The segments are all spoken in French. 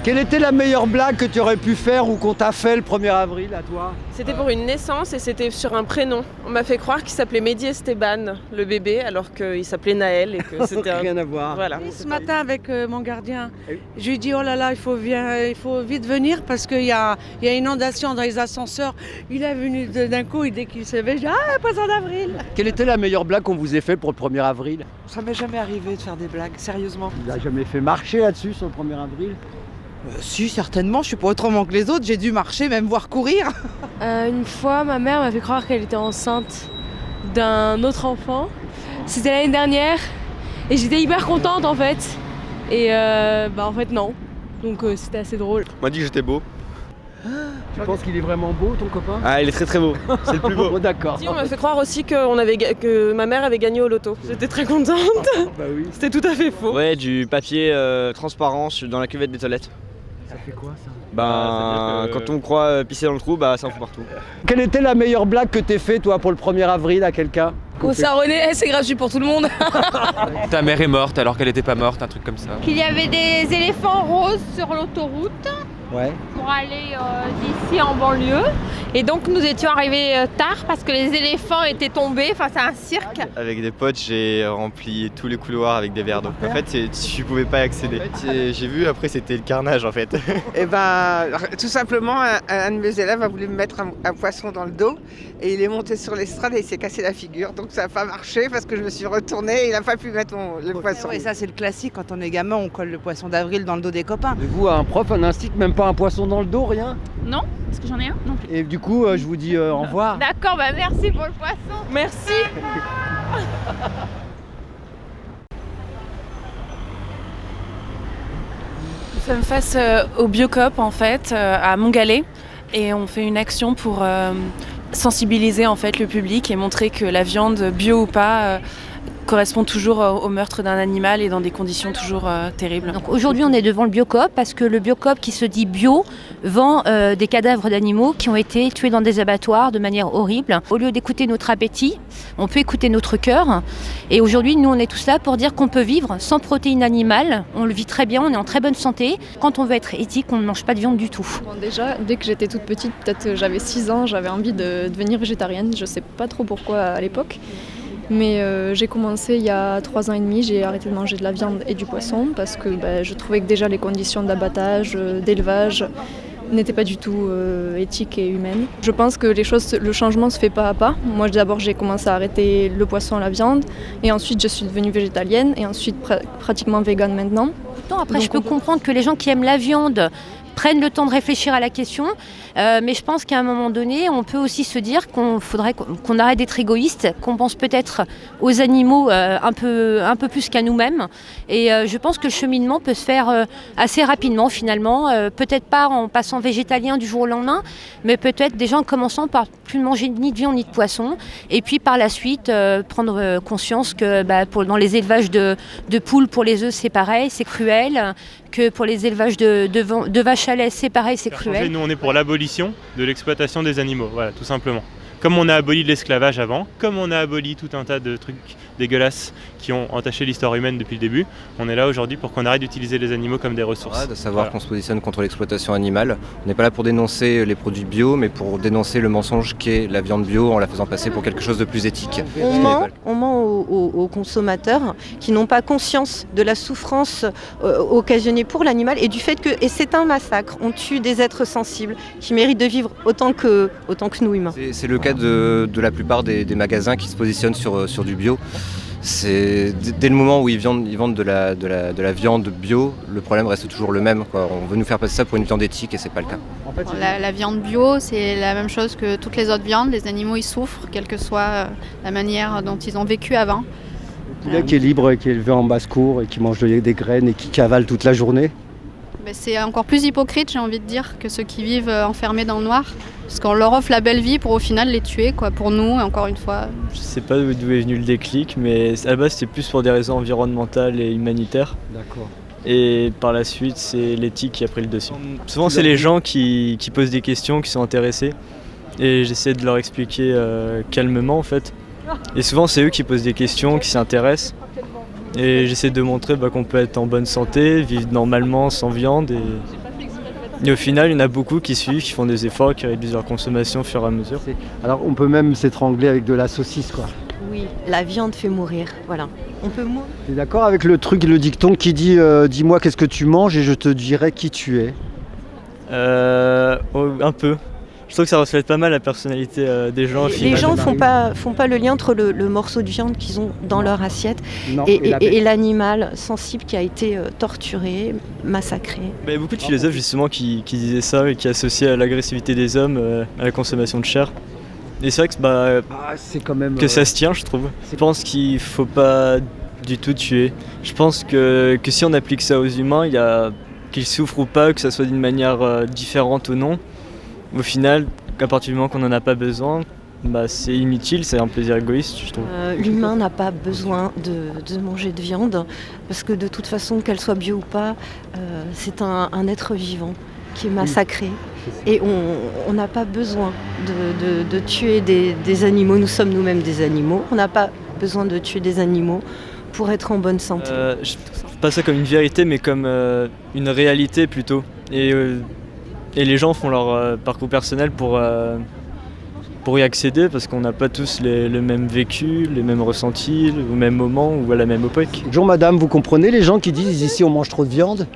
Quelle était la meilleure blague que tu aurais pu faire ou qu'on t'a fait le 1er avril à toi? C'était pour une naissance et c'était sur un prénom. On m'a fait croire qu'il s'appelait Mehdi Esteban, le bébé, alors qu'il s'appelait Naël et que c'était Rien à voir. Voilà. Ce matin avec mon gardien, je lui ai dit oh là là, il faut vite venir parce qu'il y a une inondation dans les ascenseurs. Il est venu d'un coup et dès qu'il s'est levé, j'ai dit ah, poisson d'avril. Quelle était la meilleure blague qu'on vous ait fait pour le 1er avril? Ça m'est jamais arrivé de faire des blagues, sérieusement. Tu n'as jamais fait marcher là-dessus sur le 1er avril? Si, certainement, je suis pas autrement que les autres, j'ai dû marcher, même voir courir. Une fois, ma mère m'a fait croire qu'elle était enceinte d'un autre enfant. C'était l'année dernière et j'étais hyper contente en fait. Et en fait non. Donc c'était assez drôle. On m'a dit que j'étais beau. Tu penses qu'il est vraiment beau ton copain? Ah, il est très très beau, c'est le plus beau. Oh, d'accord. Si, on m'a fait croire aussi que ma mère avait gagné au loto. J'étais très contente. Bah oui. C'était tout à fait faux. Ouais, du papier transparent dans la cuvette des toilettes. Ça fait quoi ça? Quand on croit pisser dans le trou, ça en fout partout. Quelle était la meilleure blague que t'aies fait toi pour le 1er avril à quelqu'un? Oh ça René, c'est gratuit pour tout le monde. Ta mère est morte alors qu'elle était pas morte, un truc comme ça. Qu'il y avait des éléphants roses sur l'autoroute Ouais. pour aller d'ici en banlieue. Et donc nous étions arrivés tard parce que les éléphants étaient tombés, enfin c'est un cirque. Avec des potes, j'ai rempli tous les couloirs avec des verres d'eau. En fait, tu pouvais pas y accéder. J'ai vu, après c'était le carnage en fait. Et tout simplement, un de mes élèves a voulu me mettre un poisson dans le dos et il est monté sur l'estrade et il s'est cassé la figure. Donc ça n'a pas marché parce que je me suis retournée et il n'a pas pu mettre le poisson. Et ça c'est le classique, quand on est gamin, on colle le poisson d'avril dans le dos des copains. Et vous, un prof, un instinct, même pas un poisson dans le dos, rien? Non, est-ce que j'en ai un? Non plus. Et du coup, je vous dis au revoir. D'accord, merci pour le poisson. Merci. Nous sommes face au Biocoop en fait, à Montgallet, et on fait une action pour sensibiliser en fait le public et montrer que la viande bio ou pas correspond toujours au meurtre d'un animal et dans des conditions toujours terribles. Donc aujourd'hui on est devant le Biocoop parce que le Biocoop qui se dit bio vend des cadavres d'animaux qui ont été tués dans des abattoirs de manière horrible. Au lieu d'écouter notre appétit, on peut écouter notre cœur. Et aujourd'hui nous on est tous là pour dire qu'on peut vivre sans protéines animales. On le vit très bien, on est en très bonne santé. Quand on veut être éthique, on ne mange pas de viande du tout. Bon, déjà, dès que j'étais toute petite, peut-être j'avais 6 ans, j'avais envie de devenir végétarienne. Je sais pas trop pourquoi à l'époque. Mais j'ai commencé il y a 3 ans et demi, j'ai arrêté de manger de la viande et du poisson parce que je trouvais que déjà les conditions d'abattage, d'élevage n'étaient pas du tout éthiques et humaines. Je pense que le changement se fait pas à pas. Moi d'abord j'ai commencé à arrêter le poisson et la viande et ensuite je suis devenue végétalienne et ensuite pratiquement végane maintenant. Après je peux comprendre que les gens qui aiment la viande prennent le temps de réfléchir à la question, mais je pense qu'à un moment donné, on peut aussi se dire qu'on faudrait qu'on arrête d'être égoïste, qu'on pense peut-être aux animaux un peu plus qu'à nous-mêmes. Et je pense que le cheminement peut se faire assez rapidement finalement, peut-être pas en passant végétalien du jour au lendemain, mais peut-être déjà en commençant par plus manger ni de viande ni de poisson, et puis par la suite prendre conscience que dans les élevages de poules, pour les œufs c'est pareil, c'est cruel, que pour les élevages de vaches à lait, c'est pareil, c'est cruel. Nous, on est pour l'abolition de l'exploitation des animaux, voilà, tout simplement. Comme on a aboli l'esclavage avant, comme on a aboli tout un tas de trucs dégueulasses qui ont entaché l'histoire humaine depuis le début, on est là aujourd'hui pour qu'on arrête d'utiliser les animaux comme des ressources. De savoir qu'on se positionne contre l'exploitation animale. On n'est pas là pour dénoncer les produits bio, mais pour dénoncer le mensonge qu'est la viande bio en la faisant passer pour quelque chose de plus éthique. On ment aux consommateurs qui n'ont pas conscience de la souffrance occasionnée pour l'animal et du fait que, et c'est un massacre, on tue des êtres sensibles qui méritent de vivre autant que nous humains. C'est le cas de la plupart des magasins qui se positionnent sur du bio. C'est dès le moment où ils vendent de la viande bio, le problème reste toujours le même, quoi. On veut nous faire passer ça pour une viande éthique et c'est pas le cas. En fait, la viande bio, c'est la même chose que toutes les autres viandes. Les animaux ils souffrent, quelle que soit la manière dont ils ont vécu avant. Le poulet qui est libre et qui est élevé en basse-cour et qui mange des graines et qui cavale toute la journée. C'est encore plus hypocrite, j'ai envie de dire, que ceux qui vivent enfermés dans le noir. Parce qu'on leur offre la belle vie pour au final les tuer, quoi, pour nous, et encore une fois. Je sais pas d'où est venu le déclic, mais à la base c'était plus pour des raisons environnementales et humanitaires. D'accord. Et par la suite, c'est l'éthique qui a pris le dessus. Souvent c'est les gens qui posent des questions, qui sont intéressés. Et j'essaie de leur expliquer calmement en fait. Et souvent c'est eux qui posent des questions, qui s'intéressent. Et j'essaie de montrer qu'on peut être en bonne santé, vivre normalement sans viande. Et au final, il y en a beaucoup qui suivent, qui font des efforts, qui réduisent leur consommation au fur et à mesure. Alors on peut même s'étrangler avec de la saucisse, quoi. Oui, la viande fait mourir, voilà. On peut mourir. Tu es d'accord avec le dicton qui dit dis-moi qu'est-ce que tu manges et je te dirai qui tu es? Un peu. Je trouve que ça reflète pas mal la personnalité des gens. Les gens font pas le lien entre le morceau de viande qu'ils ont dans leur assiette et l'animal sensible qui a été torturé, massacré. Il y a beaucoup de philosophes justement qui disaient ça et qui associaient l'agressivité des hommes à la consommation de chair. Et c'est vrai que, c'est quand même, que ça se tient, je trouve. Je pense qu'il ne faut pas du tout tuer. Je pense que si on applique ça aux humains, qu'ils souffrent ou pas, que ça soit d'une manière différente ou non, au final, à partir du moment qu'on n'en a pas besoin, c'est inutile, c'est un plaisir égoïste, je trouve. L'humain n'a pas besoin de manger de viande, parce que de toute façon, qu'elle soit bio ou pas, c'est un être vivant qui est massacré. Et on n'a pas besoin de tuer des animaux, nous sommes nous-mêmes des animaux, on n'a pas besoin de tuer des animaux pour être en bonne santé. Je ne pas ça comme une vérité, mais comme une réalité plutôt. Et les gens font leur parcours personnel pour y accéder, parce qu'on n'a pas tous le même vécu, les mêmes ressentis, au même moment ou à la même époque. Bonjour madame, vous comprenez les gens qui disent ici on mange trop de viande?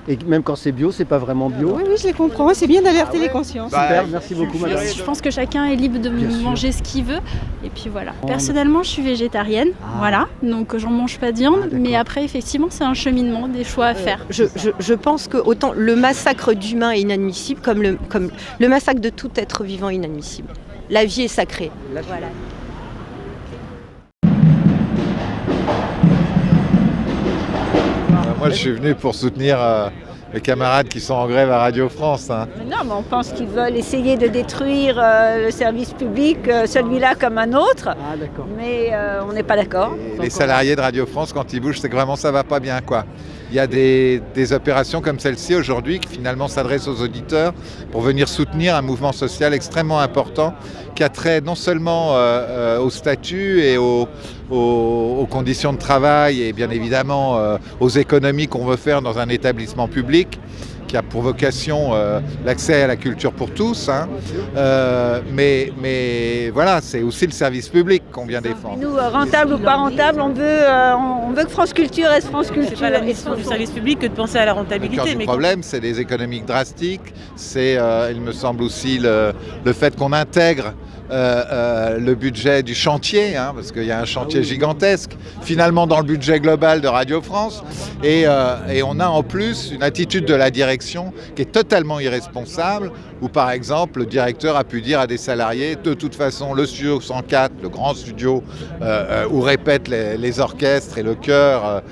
Et même quand c'est bio, c'est pas vraiment bio. Oui, je les comprends, c'est bien d'alerter les consciences. Super, merci beaucoup madame. Je pense que chacun est libre de manger ce qu'il veut. Et puis voilà. Personnellement, je suis végétarienne, voilà, donc j'en mange pas de viande. Mais après, effectivement, c'est un cheminement, des choix à faire. Je pense que autant le massacre d'humains est inadmissible, comme le massacre de tout être vivant est inadmissible. La vie est sacrée. Voilà. Moi, je suis venu pour soutenir les camarades qui sont en grève à Radio France. Non, mais on pense qu'ils veulent essayer de détruire le service public, celui-là comme un autre. Mais on n'est pas d'accord. Les salariés de Radio France, quand ils bougent, c'est que vraiment ça va pas bien, quoi. Il y a des opérations comme celle-ci aujourd'hui qui finalement s'adressent aux auditeurs pour venir soutenir un mouvement social extrêmement important qui a trait non seulement au statut et aux conditions de travail et bien évidemment aux économies qu'on veut faire dans un établissement public qui a pour vocation l'accès à la culture pour tous, mais voilà, c'est aussi le service public qu'on vient défendre. Nous, rentable ou pas rentable, on veut que France Culture reste France Culture. C'est pas la mission du service public que de penser à la rentabilité. Le problème, c'est des économies drastiques, c'est, il me semble aussi, le fait qu'on intègre le budget du chantier, parce qu'il y a un chantier gigantesque, finalement dans le budget global de Radio France, et on a en plus une attitude de la direction qui est totalement irresponsable, où par exemple le directeur a pu dire à des salariés, de toute façon le studio 104, le grand studio où répètent les orchestres et le chœur,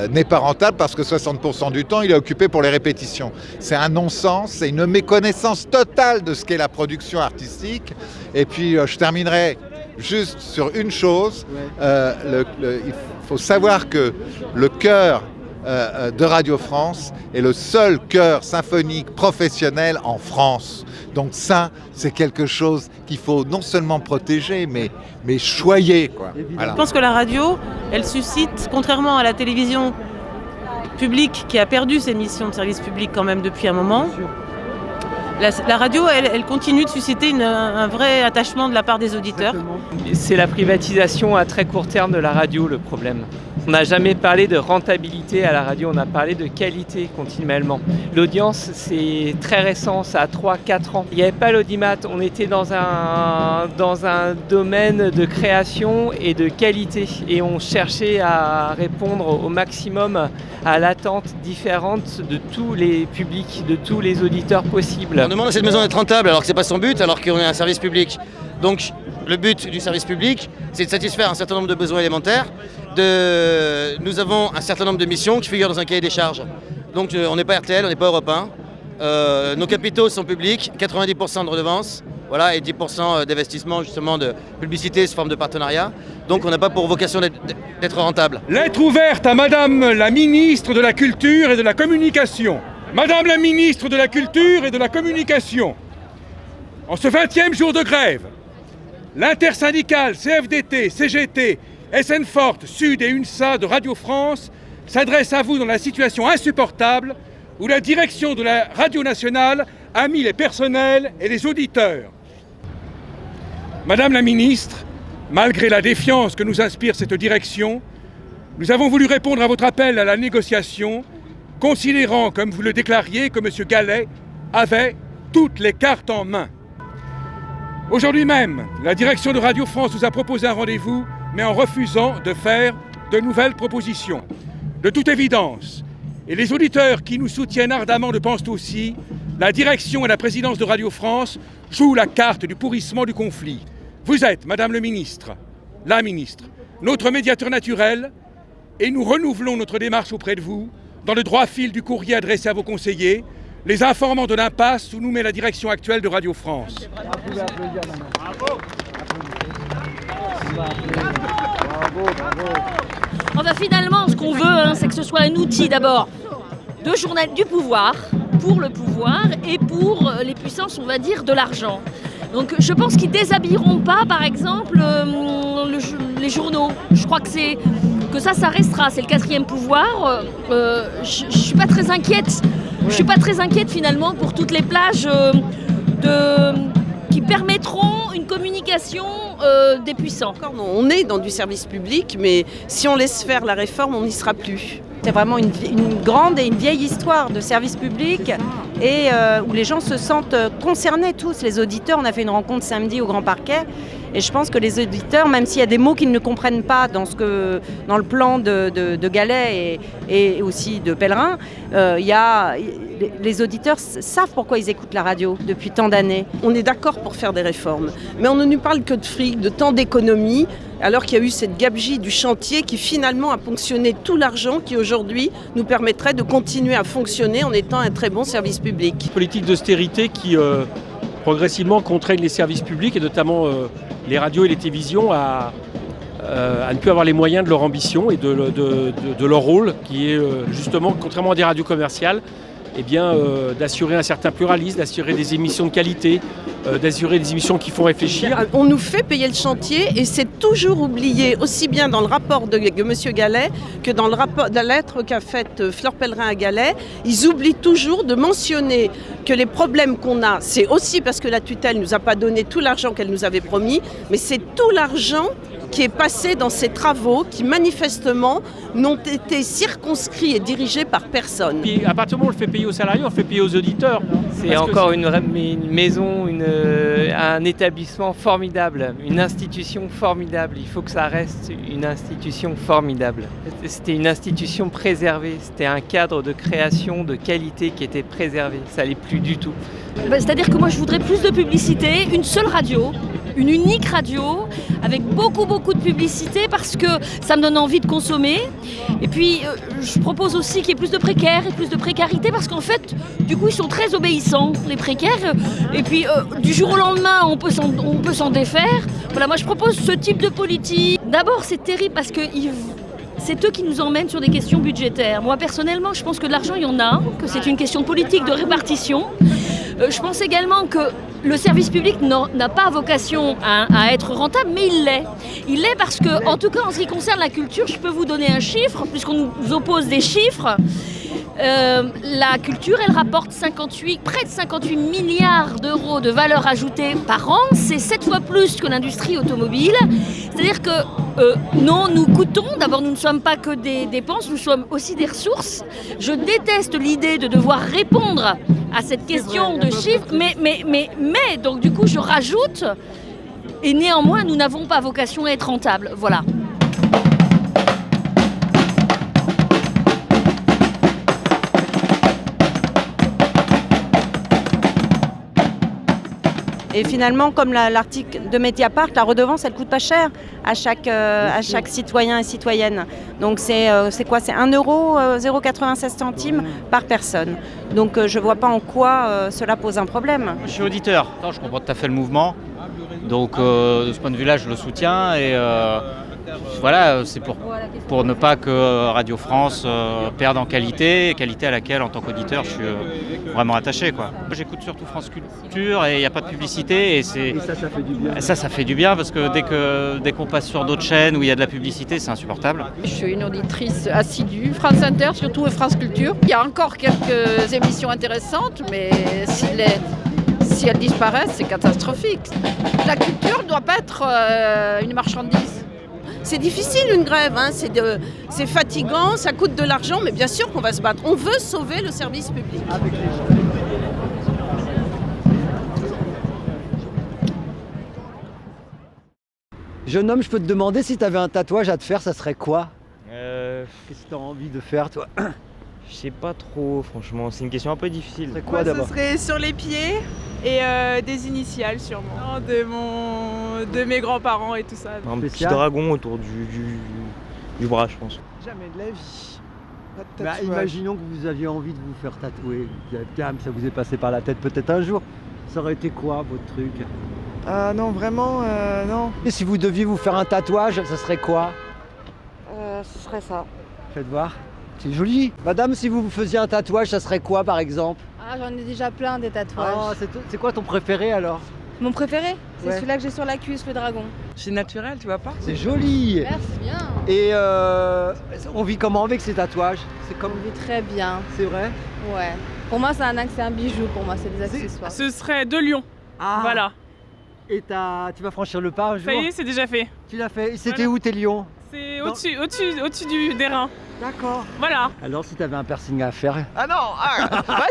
n'est pas rentable parce que 60% du temps il est occupé pour les répétitions. C'est un non-sens, c'est une méconnaissance totale de ce qu'est la production artistique. Et puis je terminerai juste sur une chose, il faut savoir que le chœur de Radio France est le seul chœur symphonique professionnel en France. Donc ça, c'est quelque chose qu'il faut non seulement protéger, mais choyer, quoi. Voilà. Je pense que la radio, elle suscite, contrairement à la télévision publique qui a perdu ses missions de service public quand même depuis un moment, la radio, elle continue de susciter un vrai attachement de la part des auditeurs. C'est la privatisation à très court terme de la radio le problème. On n'a jamais parlé de rentabilité à la radio, on a parlé de qualité continuellement. L'audience, c'est très récent, ça a 3-4 ans. Il n'y avait pas l'audimat, on était dans un domaine de création et de qualité. Et on cherchait à répondre au maximum à l'attente différente de tous les publics, de tous les auditeurs possibles. On demande à cette maison d'être rentable alors que ce n'est pas son but, alors qu'on est un service public. Donc le but du service public, c'est de satisfaire un certain nombre de besoins élémentaires. Nous avons un certain nombre de missions qui figurent dans un cahier des charges. Donc on n'est pas RTL, on n'est pas Europe 1. Nos capitaux sont publics, 90% de redevances, voilà, et 10% d'investissement justement de publicité sous forme de partenariat. Donc on n'a pas pour vocation d'être rentable. Lettre ouverte à Madame la Ministre de la Culture et de la Communication. Madame la Ministre de la Culture et de la Communication, en ce 20e jour de grève, L'intersyndicale CFDT, CGT, SN Forte, Sud et UNSA de Radio France s'adresse à vous dans la situation insupportable où la direction de la Radio Nationale a mis les personnels et les auditeurs. Madame la ministre, malgré la défiance que nous inspire cette direction, nous avons voulu répondre à votre appel à la négociation, considérant, comme vous le déclariez, que M. Gallet avait toutes les cartes en main. Aujourd'hui même, la direction de Radio France nous a proposé un rendez-vous, mais en refusant de faire de nouvelles propositions. De toute évidence, et les auditeurs qui nous soutiennent ardemment le pensent aussi, la direction et la présidence de Radio France jouent la carte du pourrissement du conflit. Vous êtes, Madame le ministre, la ministre, notre médiateur naturel, et nous renouvelons notre démarche auprès de vous, dans le droit fil du courrier adressé à vos conseillers, les informant de l'impasse où nous met la direction actuelle de Radio France. Enfin, finalement, ce qu'on veut, c'est que ce soit un outil d'abord de journal du pouvoir, pour le pouvoir et pour les puissances, on va dire, de l'argent. Donc je pense qu'ils ne déshabilleront pas, par exemple, les journaux. Je crois que ça restera. C'est le quatrième pouvoir. Je ne suis pas très inquiète. Je suis pas très inquiète finalement pour toutes les plages qui permettront une communication des puissants. On est dans du service public, mais si on laisse faire la réforme, on n'y sera plus. C'est vraiment une grande et une vieille histoire de service public et où les gens se sentent concernés tous. Les auditeurs, on a fait une rencontre samedi au Grand Parquet et je pense que les auditeurs, même s'il y a des mots qu'ils ne comprennent pas dans le plan de Gallet et aussi de Pellerin, les auditeurs savent pourquoi ils écoutent la radio depuis tant d'années. On est d'accord pour faire des réformes, mais on ne nous parle que de fric, de temps d'économie, alors qu'il y a eu cette gabegie du chantier qui finalement a ponctionné tout l'argent qui aujourd'hui nous permettrait de continuer à fonctionner en étant un très bon service public. Politique d'austérité qui progressivement contraignent les services publics et notamment les radios et les télévisions à ne plus avoir les moyens de leur ambition et de leur rôle qui est justement, contrairement à des radios commerciales, d'assurer un certain pluralisme, d'assurer des émissions de qualité, d'assurer des émissions qui font réfléchir. On nous fait payer le chantier et c'est toujours oublié, aussi bien dans le rapport de M. Gallet que dans la lettre qu'a faite Fleur Pellerin à Gallet. Ils oublient toujours de mentionner que les problèmes qu'on a, c'est aussi parce que la tutelle ne nous a pas donné tout l'argent qu'elle nous avait promis, mais c'est tout l'argent qui est passé dans ces travaux qui manifestement n'ont été circonscrits et dirigés par personne. Et à partir du moment où on le fait payer aux salariés, on le fait payer aux auditeurs. C'est encore une maison, un établissement formidable, une institution formidable. Il faut que ça reste une institution formidable. C'était une institution préservée, c'était un cadre de création, de qualité qui était préservé. Ça l'est plus du tout. C'est-à-dire que moi je voudrais plus de publicité, une seule radio, une unique radio, avec beaucoup de publicité parce que ça me donne envie de consommer. Et puis je propose aussi qu'il y ait plus de précaires et plus de précarité parce qu'en fait, du coup, ils sont très obéissants, les précaires. Et puis du jour au lendemain, on peut s'en défaire. Voilà, moi je propose ce type de politique. D'abord, c'est terrible parce que c'est eux qui nous emmènent sur des questions budgétaires. Moi, personnellement, je pense que de l'argent, il y en a, que c'est une question politique de répartition. Je pense également que le service public n'a pas vocation à être rentable, mais il l'est. Il l'est parce que, en tout cas, en ce qui concerne la culture, je peux vous donner un chiffre, puisqu'on nous oppose des chiffres. La culture, elle rapporte près de 58 milliards d'euros de valeur ajoutée par an. C'est 7 fois plus que l'industrie automobile. C'est-à-dire que non, nous coûtons. D'abord, nous ne sommes pas que des dépenses, nous sommes aussi des ressources. Je déteste l'idée de devoir répondre à cette question de chiffres, mais donc du coup, je rajoute. Et néanmoins, nous n'avons pas vocation à être rentables. Voilà. Et finalement, comme l'article de Mediapart, la redevance, elle coûte pas cher à chaque citoyen et citoyenne. Donc c'est quoi? C'est 1 euro, 0,96 centimes par personne. Donc je vois pas en quoi cela pose un problème. Je suis auditeur. Je comprends tout à fait le mouvement. Donc de ce point de vue-là, je le soutiens et voilà, c'est pour ne pas que Radio France perde en qualité à laquelle, en tant qu'auditeur, je suis vraiment attaché, quoi. J'écoute surtout France Culture et il n'y a pas de publicité et ça fait du bien. Ça fait du bien parce que dès qu'on passe sur d'autres chaînes où il y a de la publicité, c'est insupportable. Je suis une auditrice assidue, France Inter surtout et France Culture. Il y a encore quelques émissions intéressantes, mais si elles disparaissent, c'est catastrophique. La culture ne doit pas être une marchandise. C'est difficile une grève, hein. C'est fatigant, ça coûte de l'argent, mais bien sûr qu'on va se battre. On veut sauver le service public. Avec les gens. Jeune homme, je peux te demander si tu avais un tatouage à te faire, ça serait quoi? Qu'est-ce que tu as envie de faire, toi? Je sais pas trop, franchement, c'est une question un peu difficile. C'est quoi d'abord? Ce serait sur les pieds et des initiales sûrement, de mes grands-parents et tout ça. Un petit dragon autour du bras, je pense. Jamais de la vie. Bah, imaginons que vous aviez envie de vous faire tatouer, ça vous est passé par la tête peut-être un jour. Ça aurait été quoi votre truc? Non, vraiment, non. Et si vous deviez vous faire un tatouage, ça serait quoi? Ce serait ça. Faites voir. C'est joli. Madame, si vous vous faisiez un tatouage, ça serait quoi par exemple? Ah, j'en ai déjà plein des tatouages. Oh, c'est quoi ton préféré alors? Mon préféré? C'est Ouais. celui-là que j'ai sur la cuisse, le dragon. C'est naturel, tu vois pas? C'est joli. Merci bien. Et on vit comment avec ces tatouages? C'est comme... On vit très bien. C'est vrai? Ouais. Pour moi, c'est un bijou, pour moi, c'est des accessoires. Ce serait 2 lions. Ah. Voilà. Et tu vas franchir le pas un jour? Ça y est, c'est déjà fait. Tu l'as fait. C'était où tes lions? C'est au-dessus des reins. D'accord. Voilà. Alors si tu avais un piercing à faire? Ah non,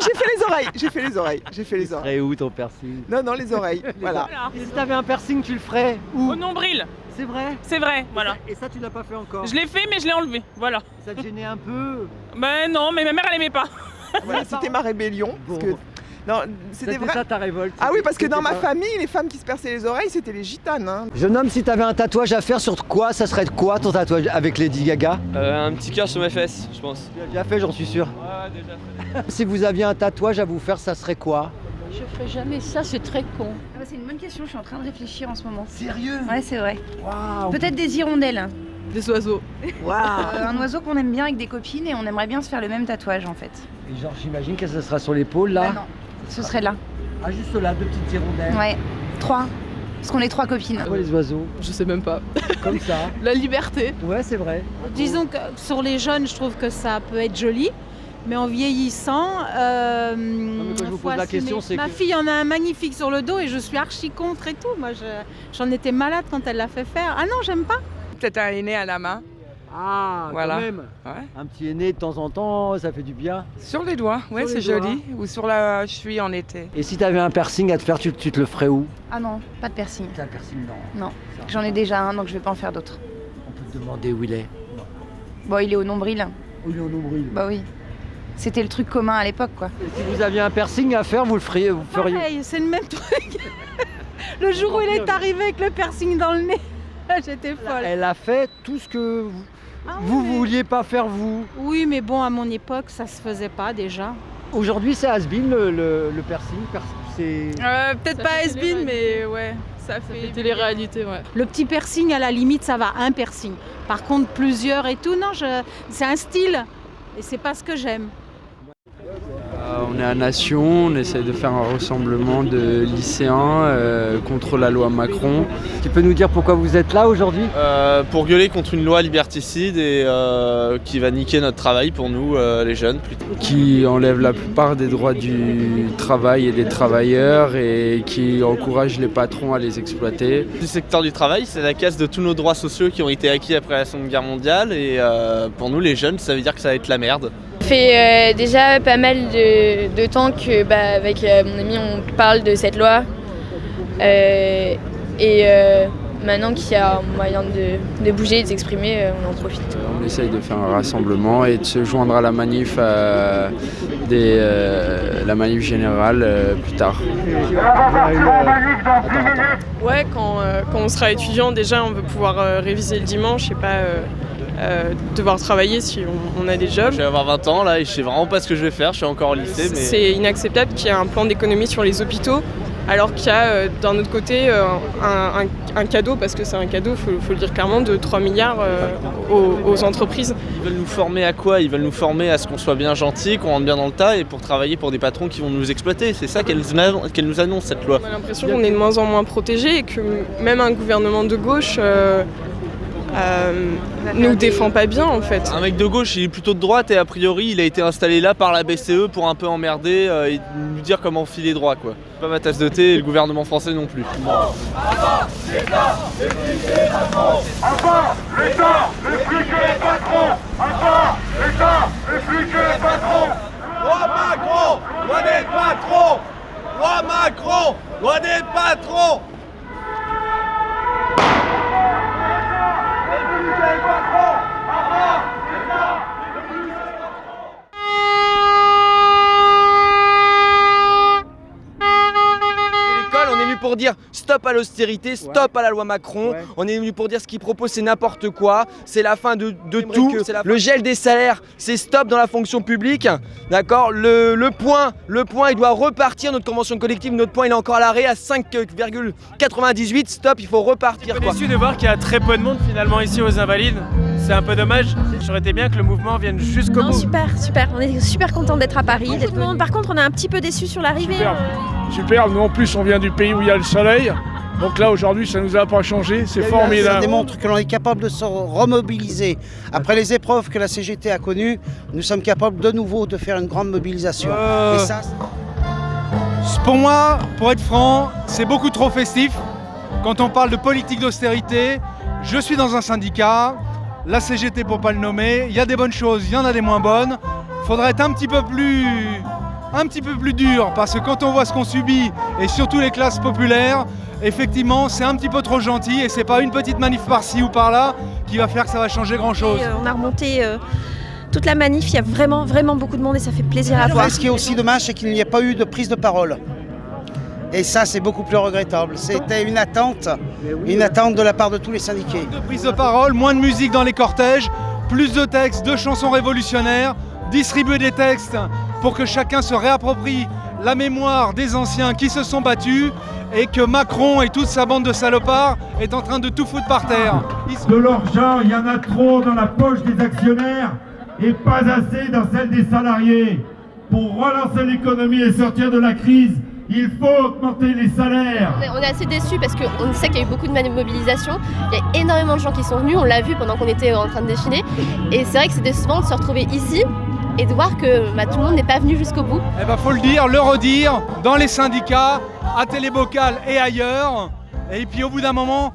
j'ai fait les oreilles. Tu serais où ton piercing? Non, les oreilles, voilà. Et si tu avais un piercing, tu le ferais où? Au nombril. C'est vrai? C'est vrai, voilà. Et ça, tu l'as pas fait encore? Je l'ai fait, mais je l'ai enlevé, voilà. Ça te gênait un peu? Ben non, mais ma mère, elle aimait pas. Voilà, c'était ma rébellion. Bon. Parce que... Non, c'était vrai. ça ta révolte? Ah oui, parce que dans ma C'était pas- famille, les femmes qui se perçaient les oreilles, c'était les gitanes. Hein. Jeune homme, si tu avais un tatouage à faire sur quoi, ça serait quoi ton tatouage avec Lady Gaga? Un petit cœur sur mes fesses, je pense. Tu l'as déjà fait, j'en suis sûr. Ouais, déjà fait. Si vous aviez un tatouage à vous faire, ça serait quoi? Je ferai jamais ça, c'est très con. C'est une bonne question, je suis en train de réfléchir en ce moment. Sérieux? Ouais, c'est vrai. Waouh. Peut-être des hirondelles. Des oiseaux. Waouh. Un oiseau qu'on aime bien avec des copines et on aimerait bien se faire le même tatouage en fait. Et genre, j'imagine que ça sera sur l'épaule là? Non, ce serait là. Ah, juste là, 2 petites hirondelles. Ouais, 3. Parce qu'on est 3 copines. Quoi les oiseaux? Je sais même pas. Comme ça. La liberté. Ouais, c'est vrai. Disons que sur les jeunes, je trouve que ça peut être joli. Mais en vieillissant, mais quand je vous pose la question, c'est ma que- fille en a un magnifique sur le dos et je suis archi contre et tout. Moi, j'en étais malade quand elle l'a fait faire. Ah non, j'aime pas. Peut-être un aîné à la main. Ah, Voilà. quand même. Ouais. Un petit aîné de temps en temps, ça fait du bien. Sur les doigts, ouais, Sur les c'est doigts. joli. Ou sur la cheville en été. Et si tu avais un piercing à te faire, tu te le ferais où? Ah non, pas de piercing. T'as un piercing, non. Non, j'en ai déjà un donc je vais pas en faire d'autres. On peut te demander où il est. Bon, il est au nombril. Où il est au nombril? Bah oui. C'était le truc commun à l'époque quoi. Et si vous aviez un piercing à faire, vous le feriez, vous feriez. Pareil, c'est le même truc. Le jour où il est arrivé avec le piercing dans le nez, j'étais folle. Elle a fait tout ce que vous vouliez pas faire vous. Oui, mais bon, à mon époque, ça se faisait pas déjà. Aujourd'hui, c'est has-been le piercing. C'est... Peut-être pas has-been, mais ouais. Ça fait télé-réalité, ouais. Le petit piercing, à la limite, ça va, un piercing. Par contre, plusieurs et tout, non, c'est un style. Et c'est pas ce que j'aime. On est à Nation, on essaie de faire un rassemblement de lycéens contre la loi Macron. Tu peux nous dire pourquoi vous êtes là aujourd'hui? Pour gueuler contre une loi liberticide et qui va niquer notre travail pour nous, les jeunes. Qui enlève la plupart des droits du travail et des travailleurs et qui encourage les patrons à les exploiter. Le secteur du travail, c'est la casse de tous nos droits sociaux qui ont été acquis après la Seconde Guerre mondiale et pour nous les jeunes, ça veut dire que ça va être la merde. Ça fait déjà pas mal de temps que avec mon ami on parle de cette loi et maintenant qu'il y a un moyen de bouger et de s'exprimer, on en profite. On essaye de faire un rassemblement et de se joindre à la manif, la manif générale plus tard. Ouais, quand on sera étudiant, déjà on veut pouvoir réviser le dimanche et pas devoir travailler si on a des jobs. Je vais avoir 20 ans là et je sais vraiment pas ce que je vais faire, je suis encore au lycée. Mais... C'est inacceptable qu'il y ait un plan d'économie sur les hôpitaux alors qu'il y a d'un autre côté un cadeau, parce que c'est un cadeau, faut le dire clairement, de 3 milliards aux entreprises. Ils veulent nous former à quoi? Ils veulent nous former à ce qu'on soit bien gentil, qu'on rentre bien dans le tas et pour travailler pour des patrons qui vont nous exploiter. C'est ça qu'elle nous annonce, cette loi. On a l'impression qu'on est de moins en moins protégés et que même un gouvernement de gauche nous défend pas bien en fait. Un mec de gauche, il est plutôt de droite et a priori il a été installé là par la BCE pour un peu emmerder et nous dire comment filer droit quoi. Pas ma tasse de thé et le gouvernement français non plus. Avant l'État, ne plus que les patrons. Avant l'État, ne plus que les patrons. Loi Macron, loi des patrons. Loi Macron, loi des patrons. On est venu pour dire stop à l'austérité, stop à la loi Macron. Ouais. On est venu pour dire ce qu'il propose c'est n'importe quoi, c'est la fin de tout. Le gel des salaires, c'est stop dans la fonction publique. D'accord, le point il doit repartir, notre convention collective, notre point il est encore à l'arrêt à 5,98. Stop, il faut repartir. Je suis déçu de voir qu'il y a très peu de monde finalement ici aux Invalides. C'est un peu dommage. J'aurais été bien que le mouvement vienne jusqu'au bout. Super. On est super content d'être à Paris. Par contre, on est un petit peu déçus sur l'arrivée. Super. Nous en plus, on vient du pays où il y a le soleil. Donc là, aujourd'hui, ça ne nous a pas changé. C'est formidable. Ça démontre que l'on est capable de se remobiliser. Après les épreuves que la CGT a connues, nous sommes capables de nouveau de faire une grande mobilisation. Et ça, pour moi, pour être franc, c'est beaucoup trop festif. Quand on parle de politique d'austérité, je suis dans un syndicat. La CGT pour pas le nommer, il y a des bonnes choses, il y en a des moins bonnes. Il faudrait être un petit peu plus dur parce que quand on voit ce qu'on subit et surtout les classes populaires, effectivement c'est un petit peu trop gentil et c'est pas une petite manif par-ci ou par-là qui va faire que ça va changer grand-chose. On a remonté toute la manif, il y a vraiment beaucoup de monde et ça fait plaisir à voir. Ce qui est aussi dommage, c'est qu'il n'y ait pas eu de prise de parole. Et ça, c'est beaucoup plus regrettable. C'était une attente de la part de tous les syndiqués. De prise de parole, moins de musique dans les cortèges, plus de textes, de chansons révolutionnaires, distribuer des textes pour que chacun se réapproprie la mémoire des anciens qui se sont battus et que Macron et toute sa bande de salopards est en train de tout foutre par terre. De l'argent, il y en a trop dans la poche des actionnaires et pas assez dans celle des salariés. Pour relancer l'économie et sortir de la crise, il faut augmenter les salaires. On est assez déçus parce qu'on sait qu'il y a eu beaucoup de mobilisation. Il y a énormément de gens qui sont venus, on l'a vu pendant qu'on était en train de défiler. Et c'est vrai que c'est décevant de se retrouver ici et de voir que tout le monde n'est pas venu jusqu'au bout. Eh ben, faut le dire, le redire, dans les syndicats, à Télébocal et ailleurs. Et puis au bout d'un moment,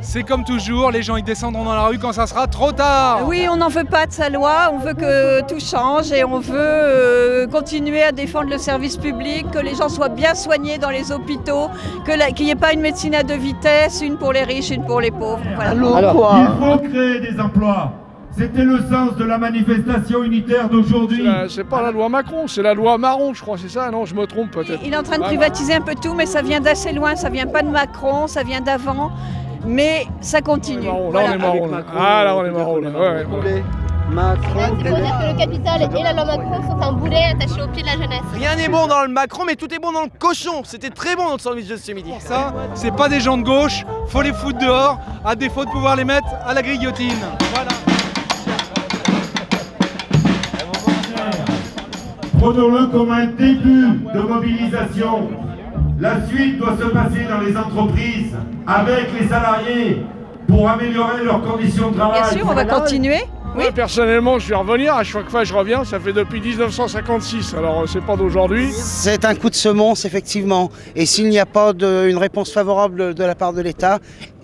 c'est comme toujours, les gens ils descendront dans la rue quand ça sera trop tard. Oui, on n'en veut pas de sa loi, on veut que tout change et on veut continuer à défendre le service public, que les gens soient bien soignés dans les hôpitaux, qu'il n'y ait pas une médecine à deux vitesses, une pour les riches, une pour les pauvres. Voilà. Il faut créer des emplois. C'était le sens de la manifestation unitaire d'aujourd'hui. C'est pas la loi Macron, c'est la loi Marron, je crois, c'est ça? Non, je me trompe peut-être. Il est en train de privatiser un peu tout, mais ça vient d'assez loin, ça vient pas de Macron, ça vient d'avant. Mais ça continue. Là, on est marron. Ah, là, on est marron. Ouais. Macron. C'est pour dire que le capital et la loi Macron sont un boulet attaché au pied de la jeunesse. Rien n'est bon dans le Macron, mais tout est bon dans le cochon. C'était très bon notre sandwich de ce midi. Ça, c'est pas des gens de gauche, faut les foutre dehors, à défaut de pouvoir les mettre à la guillotine. Voilà. Prenons-le comme un début de mobilisation. La suite doit se passer dans les entreprises, avec les salariés, pour améliorer leurs conditions de travail. Bien sûr, on va continuer. Oui. Personnellement, je vais revenir. À chaque fois que je reviens, ça fait depuis 1956. Alors, c'est pas d'aujourd'hui. C'est un coup de semonce, effectivement. Et s'il n'y a pas une réponse favorable de la part de l'État,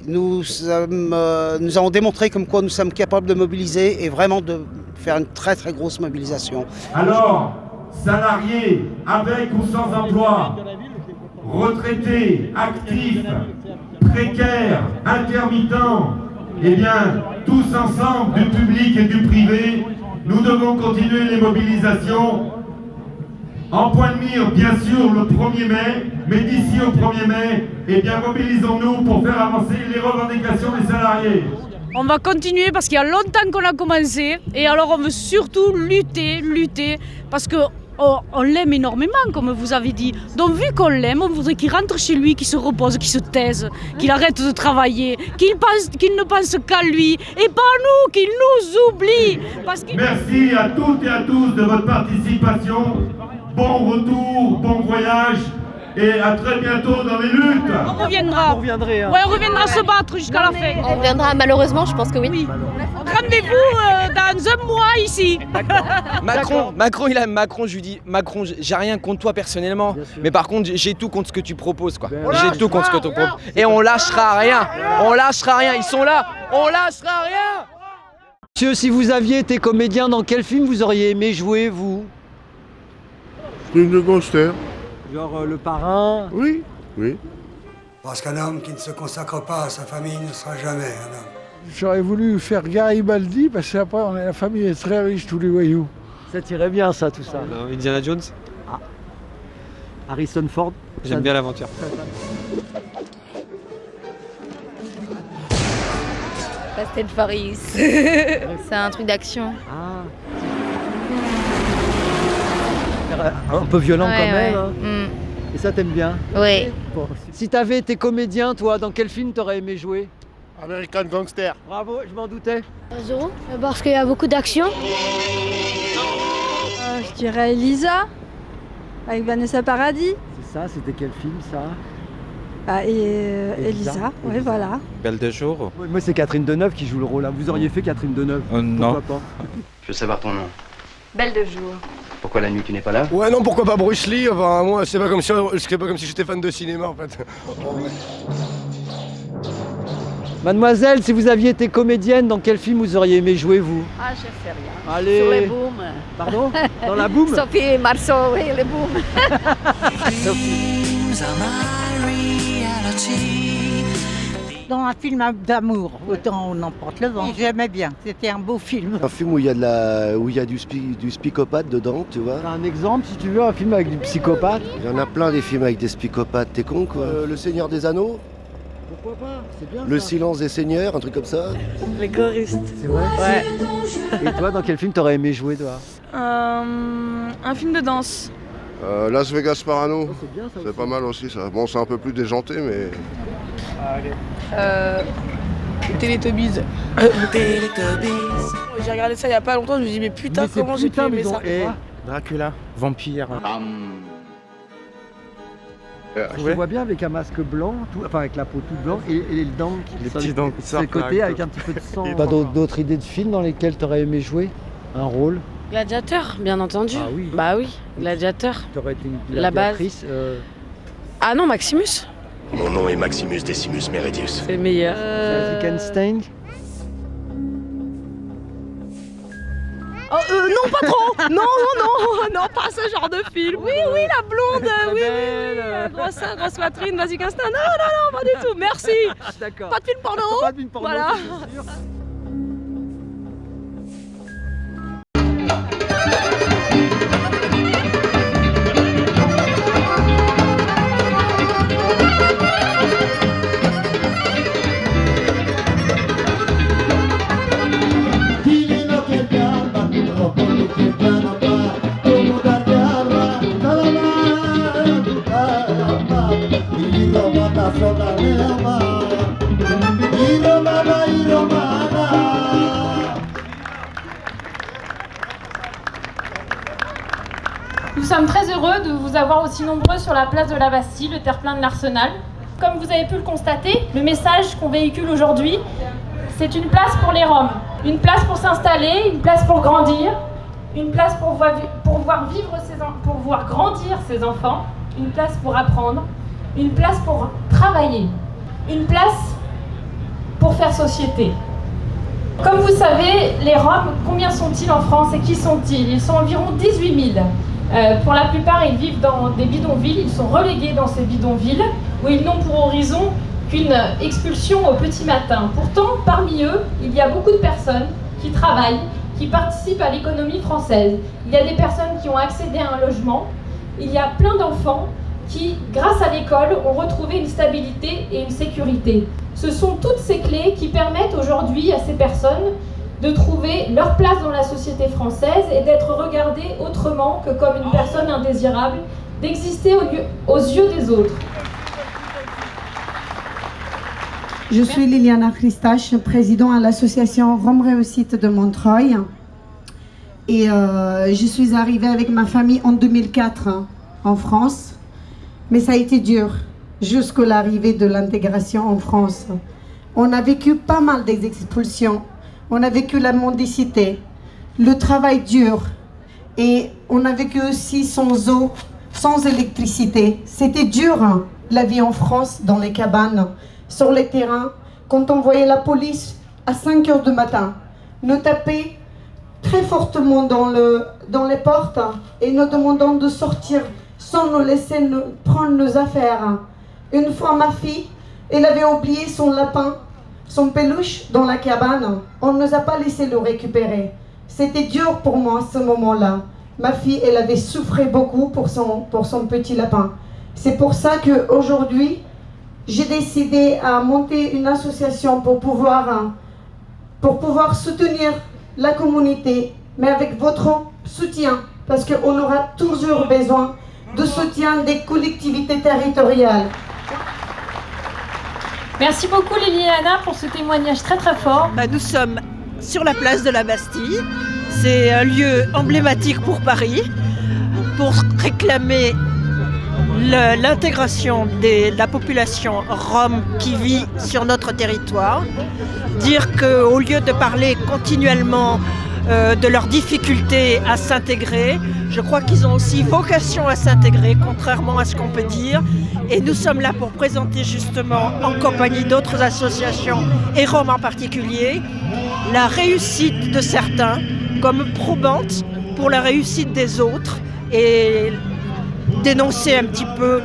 nous avons démontré comme quoi nous sommes capables de mobiliser et vraiment de faire une très très grosse mobilisation. Alors, salariés, avec ou sans emploi, retraités, actifs, précaires, intermittents, eh bien, tous ensemble, du public et du privé, nous devons continuer les mobilisations. En point de mire, bien sûr, le 1er mai, mais d'ici au 1er mai, eh bien, mobilisons-nous pour faire avancer les revendications des salariés. On va continuer parce qu'il y a longtemps qu'on a commencé et alors on veut surtout lutter parce que on l'aime énormément, comme vous avez dit. Donc vu qu'on l'aime, on voudrait qu'il rentre chez lui, qu'il se repose, qu'il se taise, qu'il arrête de travailler, qu'il ne pense qu'à lui et pas à nous, qu'il nous oublie. Merci à toutes et à tous de votre participation. Bon retour, bon voyage et à très bientôt dans les luttes. On reviendra. Vous reviendrez, hein. Ouais, on reviendra se battre jusqu'à la fin. On reviendra malheureusement, je pense que oui. Rendez-vous dans un mois ici. Macron, je lui dis, Macron, j'ai rien contre toi personnellement, mais par contre, j'ai tout contre ce que tu proposes, quoi. J'ai tout contre ce que tu proposes. Et on lâchera rien. On lâchera rien. Ils sont là. On lâchera rien. Monsieur, si vous aviez été comédien, dans quel film vous auriez aimé jouer, vous? Film de gangster. Genre Le Parrain? Oui, oui. Parce qu'un homme qui ne se consacre pas à sa famille ne sera jamais un homme. J'aurais voulu faire Garibaldi parce qu'après, la famille est très riche, tous les voyous. Ça tirait bien, ça, tout ça. Non, Indiana Jones. Ah. Harrison Ford. J'aime bien l'aventure. Fast and Furious. C'est un truc d'action. Ah. Un peu violent quand même. Hein. Et ça, t'aimes bien? Oui. Bon. Si t'avais été comédien, toi, dans quel film t'aurais aimé jouer? American Gangster. Bravo, je m'en doutais. Zoro, parce qu'il y a beaucoup d'action. Je dirais Elisa, avec Vanessa Paradis. C'est ça, c'était quel film ça? Elisa, oui voilà. Belle de jour. Moi c'est Catherine Deneuve qui joue le rôle. Vous auriez fait Catherine Deneuve? Non. Pourquoi pas? Je veux savoir ton nom. Belle de jour. Pourquoi la nuit tu n'es pas là? Ouais, non, pourquoi pas Bruce Lee? Enfin, moi, c'est pas comme si j'étais fan de cinéma en fait. Mademoiselle, si vous aviez été comédienne, dans quel film vous auriez aimé jouer, vous? Ah, je sais rien. Allez. Sur les booms. Pardon? Dans la boum? Sophie Marceau, oui, les booms. Dans un film d'amour, autant on emporte le vent. J'aimais bien, c'était un beau film. Un film où il y a du psychopathe dedans, tu vois. Un exemple, si tu veux, un film avec du psychopathe? Il y en a plein des films avec des psychopathes, t'es con quoi. Le Seigneur des Anneaux. Pourquoi pas? C'est bien. Le ça. Silence des Seigneurs, un truc comme ça. Les choristes. C'est vrai? Ouais. Et toi, dans quel film t'aurais aimé jouer, toi? Un film de danse. Las Vegas Parano. Oh, c'est bien ça. C'est pas mal aussi ça. Bon, c'est un peu plus déjanté, mais. Teletubbies. J'ai regardé ça il y a pas longtemps, je me dis mais putain comment j'ai pu aimer ça. Dracula, vampire. Je le vois bien avec un masque blanc, enfin avec la peau toute blanche et les dents qui petites dents qui sur sortent. le côté avec un petit peu de sang. Pas d'autres idées de films dans lesquels t'aurais aimé jouer un rôle? Gladiateur, bien entendu. Ah oui. Bah oui, Gladiateur. T'aurais été une La base. gladiatrice. Ah non, Maximus. Mon nom est Maximus Decimus Meridius. C'est le meilleur. Frankenstein. Non, pas trop. Non, pas ce genre de film. Oui, la blonde, oui. Gros sein, grosse poitrine, basique instinct. Non, pas du tout. Merci. D'accord. Pas de film porno. Pas de film porno. Voilà. c'est sûr. Nous sommes très heureux de vous avoir aussi nombreux sur la place de la Bastille, le terre-plein de l'Arsenal. Comme vous avez pu le constater, le message qu'on véhicule aujourd'hui, c'est une place pour les Roms. Une place pour s'installer, une place pour grandir, une place pour voir grandir ses enfants, une place pour apprendre, une place pour travailler, une place pour faire société. Comme vous savez, les Roms, combien sont-ils en France et qui sont-ils? Ils sont environ 18 000. Pour la plupart, ils vivent dans des bidonvilles, ils sont relégués dans ces bidonvilles où ils n'ont pour horizon qu'une expulsion au petit matin. Pourtant, parmi eux, il y a beaucoup de personnes qui travaillent, qui participent à l'économie française. Il y a des personnes qui ont accédé à un logement. Il y a plein d'enfants qui, grâce à l'école, ont retrouvé une stabilité et une sécurité. Ce sont toutes ces clés qui permettent aujourd'hui à ces personnes de trouver leur place dans la société française et d'être regardés autrement que comme une personne indésirable, d'exister aux yeux des autres. Je suis Liliana Christache, présidente à l'association Rome Réussite de Montreuil. Et je suis arrivée avec ma famille en 2004 en France. Mais ça a été dur jusqu'à l'arrivée de l'intégration en France. On a vécu pas mal d'expulsions. On a vécu la mendicité, le travail dur. Et on a vécu aussi sans eau, sans électricité. C'était dur, hein, la vie en France, dans les cabanes, sur les terrains, quand on voyait la police à 5 h du matin nous taper très fortement dans les portes et nous demandant de sortir sans nous laisser prendre nos affaires. Une fois, ma fille, elle avait oublié son lapin, son peluche dans la cabane. On ne nous a pas laissé le récupérer. C'était dur pour moi à ce moment-là. Ma fille, elle avait souffert beaucoup pour son petit lapin. C'est pour ça qu'aujourd'hui, j'ai décidé à monter une association pour pouvoir soutenir la communauté, mais avec votre soutien, parce qu'on aura toujours besoin de soutien des collectivités territoriales. Merci beaucoup Liliana pour ce témoignage très très fort. Nous sommes sur la place de la Bastille. C'est un lieu emblématique pour Paris, pour réclamer l'intégration de la population rome qui vit sur notre territoire. Dire qu'au lieu de parler continuellement de leurs difficultés à s'intégrer, je crois qu'ils ont aussi vocation à s'intégrer, contrairement à ce qu'on peut dire. Et nous sommes là pour présenter justement, en compagnie d'autres associations, et Roms en particulier, la réussite de certains comme probante pour la réussite des autres et dénoncer un petit peu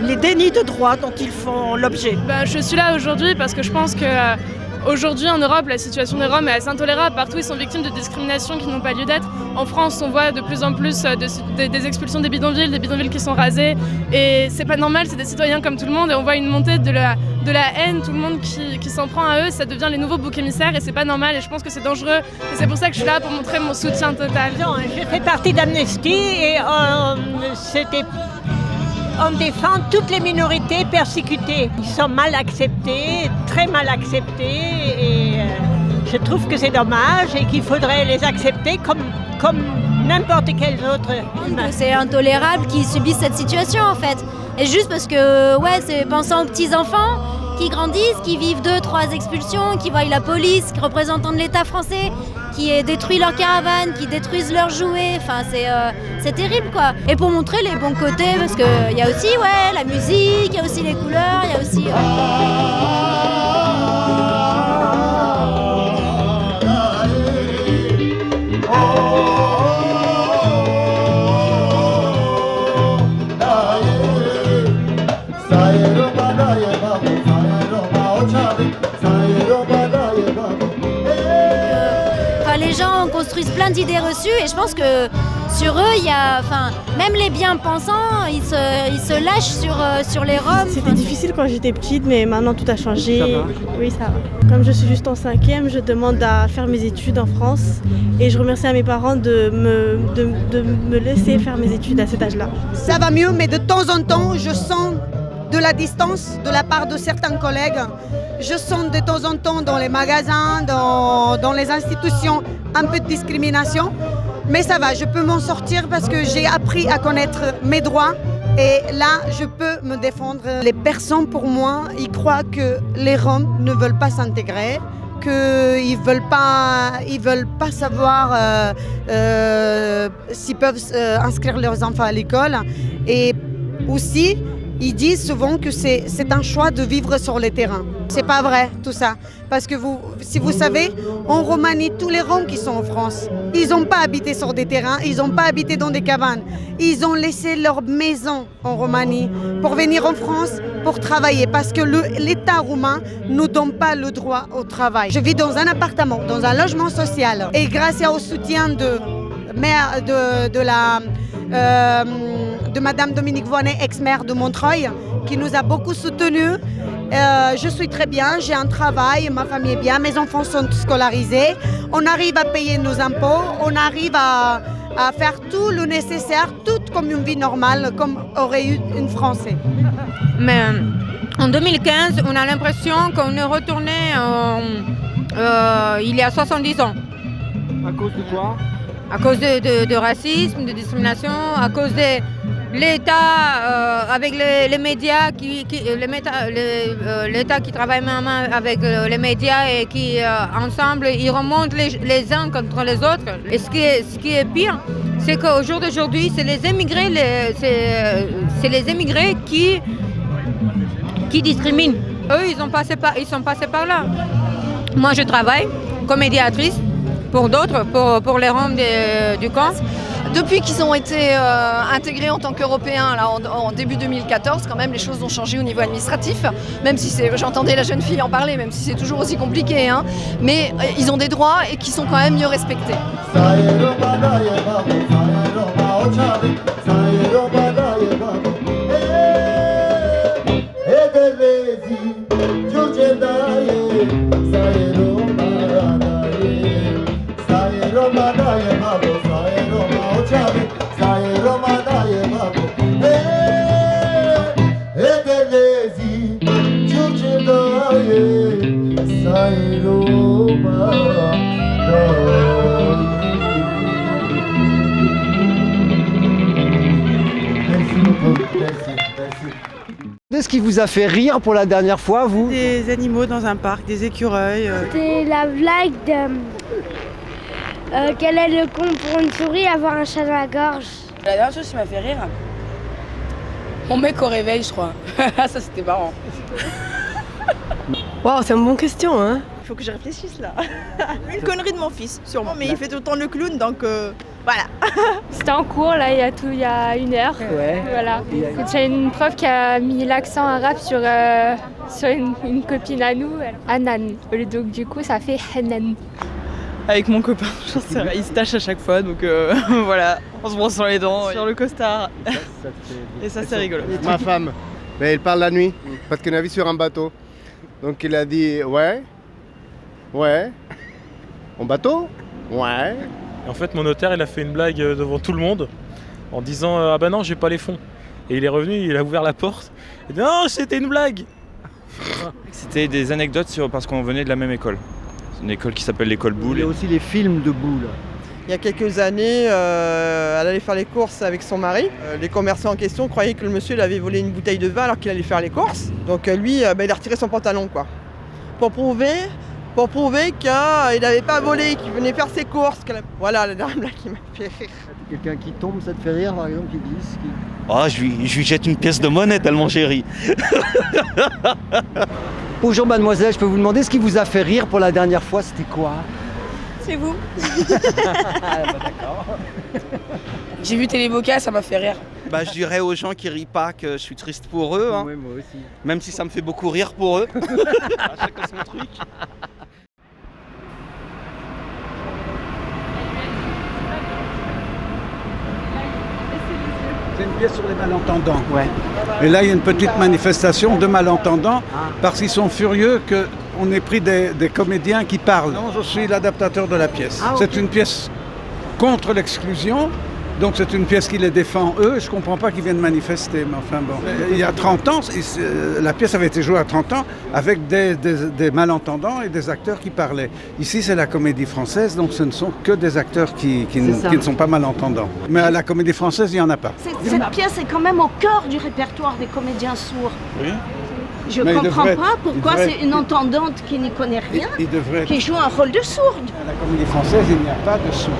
les dénis de droits dont ils font l'objet. Je suis là aujourd'hui parce que je pense que aujourd'hui en Europe, la situation des Roms est assez intolérable. Partout, ils sont victimes de discriminations qui n'ont pas lieu d'être. En France, on voit de plus en plus des expulsions des bidonvilles qui sont rasés. Et c'est pas normal, c'est des citoyens comme tout le monde. Et on voit une montée de la haine, tout le monde qui s'en prend à eux. Ça devient les nouveaux boucs émissaires et c'est pas normal. Et je pense que c'est dangereux. Et c'est pour ça que je suis là pour montrer mon soutien total. Je fais partie d'Amnesty et on défend toutes les minorités persécutées. Ils sont mal acceptés, très mal acceptés et je trouve que c'est dommage et qu'il faudrait les accepter comme n'importe quel autre humain. C'est intolérable qu'ils subissent cette situation en fait. Et juste parce que, c'est pensant aux petits-enfants qui grandissent, qui vivent 2-3 expulsions, qui voient la police, qui représentants de l'État français, qui détruisent leurs caravanes, qui détruisent leurs jouets, c'est terrible quoi. Et pour montrer les bons côtés, parce qu'il y a aussi la musique, il y a aussi les couleurs, il y a aussi... Les gens construisent plein d'idées reçues et je pense que sur eux, il y a, même les bien-pensants, ils se lâchent sur les Roms. C'était difficile quand j'étais petite, mais maintenant tout a changé. Ça va. Oui, ça va. Comme je suis juste en 5e, je demande à faire mes études en France et je remercie à mes parents de me laisser faire mes études à cet âge-là. Ça va mieux, mais de temps en temps, je sens de la distance de la part de certains collègues. Je sens de temps en temps dans les magasins, dans les institutions, un peu de discrimination. Mais ça va, je peux m'en sortir parce que j'ai appris à connaître mes droits. Et là, je peux me défendre. Les personnes, pour moi, ils croient que les Roms ne veulent pas s'intégrer, qu'ils ne veulent pas savoir s'ils peuvent inscrire leurs enfants à l'école. Et aussi, ils disent souvent que c'est un choix de vivre sur les terrains. C'est pas vrai tout ça, parce que si vous savez, en Roumanie, tous les Roms qui sont en France, ils n'ont pas habité sur des terrains, ils n'ont pas habité dans des cabanes. Ils ont laissé leur maison en Roumanie pour venir en France pour travailler, parce que l'État roumain ne nous donne pas le droit au travail. Je vis dans un appartement, dans un logement social, et grâce au soutien de Madame Dominique Voynet, ex-maire de Montreuil, qui nous a beaucoup soutenus. Je suis très bien, j'ai un travail, ma famille est bien, mes enfants sont scolarisés. On arrive à payer nos impôts, on arrive à faire tout le nécessaire, tout comme une vie normale, comme aurait eu une Française. Mais en 2015, on a l'impression qu'on est retourné il y a 70 ans. À cause de quoi? À cause de racisme, de discrimination, à cause de l'État avec les médias, l'État qui travaille main à main avec les médias et qui ensemble ils remontent les uns contre les autres. Et ce qui est pire, c'est qu'au jour d'aujourd'hui, c'est les émigrés, qui discriminent. Eux, ils sont passés par là. Moi, je travaille comme médiatrice pour d'autres, pour les Roms du camp. Depuis qu'ils ont été intégrés en tant qu'Européens là, en début 2014, quand même, les choses ont changé au niveau administratif. Même si j'entendais la jeune fille en parler, même si c'est toujours aussi compliqué. Hein, mais ils ont des droits et qui sont quand même mieux respectés. Qu'est-ce qui vous a fait rire pour la dernière fois, vous? Des animaux dans un parc, des écureuils. C'était la blague de quel est le con pour une souris avoir un chat dans la gorge. La dernière chose qui m'a fait rire, mon mec au réveil, je crois. Ça, c'était marrant. Waouh, c'est une bonne question, hein. Il faut que je réfléchisse là. Une connerie de mon fils, sûrement, mais il fait tout le temps le clown, donc voilà. C'était en cours là, il y a 1 heure. Ouais. Voilà. J'ai une prof qui a mis l'accent arabe sur une copine à nous, Hanan. Donc du coup, ça fait Hanan. Avec mon copain, il se tâche à chaque fois, donc voilà, on se brosse les dents sur le costard. Et ça, c'est rigolo. Ma femme, elle parle la nuit, parce qu'on a vu sur un bateau. Donc il a dit ouais, en bateau, ouais. Et en fait, mon notaire, il a fait une blague devant tout le monde en disant ah bah non, j'ai pas les fonds. Et il est revenu, il a ouvert la porte. Il dit non, c'était une blague. C'était des anecdotes parce qu'on venait de la même école. C'est une école qui s'appelle l'école Boulle. Il y a aussi les films de Boulle. Il y a quelques années, elle allait faire les courses avec son mari. Les commerçants en question croyaient que le monsieur il avait volé une bouteille de vin alors qu'il allait faire les courses. Donc lui, il a retiré son pantalon, quoi. Pour prouver qu'il n'avait pas volé, qu'il venait faire ses courses. Voilà la dernière blague qui m'a fait rire. Quelqu'un qui tombe, ça te fait rire, par exemple, qui glisse Ah, je lui jette une pièce de monnaie tellement j'ai ri. Bonjour mademoiselle, je peux vous demander ce qui vous a fait rire pour la dernière fois, c'était quoi? C'est vous. D'accord. J'ai vu Téléboca, ça m'a fait rire. Bah, je dirais aux gens qui rient pas que je suis triste pour eux. Hein. Oui, moi aussi. Même si ça me fait beaucoup rire pour eux. Chacun son truc. C'est une pièce sur les malentendants. Ouais. Et là, il y a une petite manifestation de malentendants parce qu'ils sont furieux qu'on ait pris des comédiens qui parlent. Non, je suis l'adaptateur de la pièce. Ah, okay. C'est une pièce contre l'exclusion. Donc c'est une pièce qui les défend eux, je ne comprends pas qu'ils viennent manifester, mais enfin bon. Il y a 30 ans, la pièce avait été jouée à 30 ans avec des malentendants et des acteurs qui parlaient. Ici c'est la Comédie Française, donc ce ne sont que des acteurs qui ne sont pas malentendants. Mais à la Comédie Française, il n'y en a pas. Cette pièce est quand même au cœur du répertoire des comédiens sourds. Oui. Je ne comprends pas pourquoi c'est une entendante qui n'y connaît rien, qui joue un rôle de sourde. À la Comédie Française, il n'y a pas de sourds.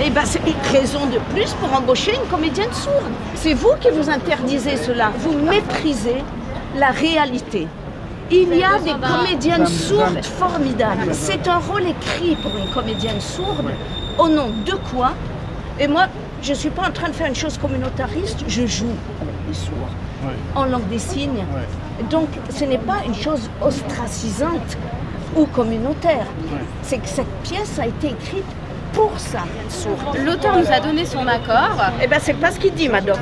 Eh bien, c'est une raison de plus pour embaucher une comédienne sourde. C'est vous qui vous interdisez cela. Vous méprisez la réalité. Il y a des comédiennes sourdes formidables. C'est un rôle écrit pour une comédienne sourde. Au nom de quoi? Et moi, je ne suis pas en train de faire une chose communautariste. Je joue avec les sourds, en langue des signes. Donc, ce n'est pas une chose ostracisante ou communautaire. C'est que cette pièce a été écrite pour ça. L'auteur nous a donné son accord. Eh ben, c'est pas ce qu'il dit, Madoff.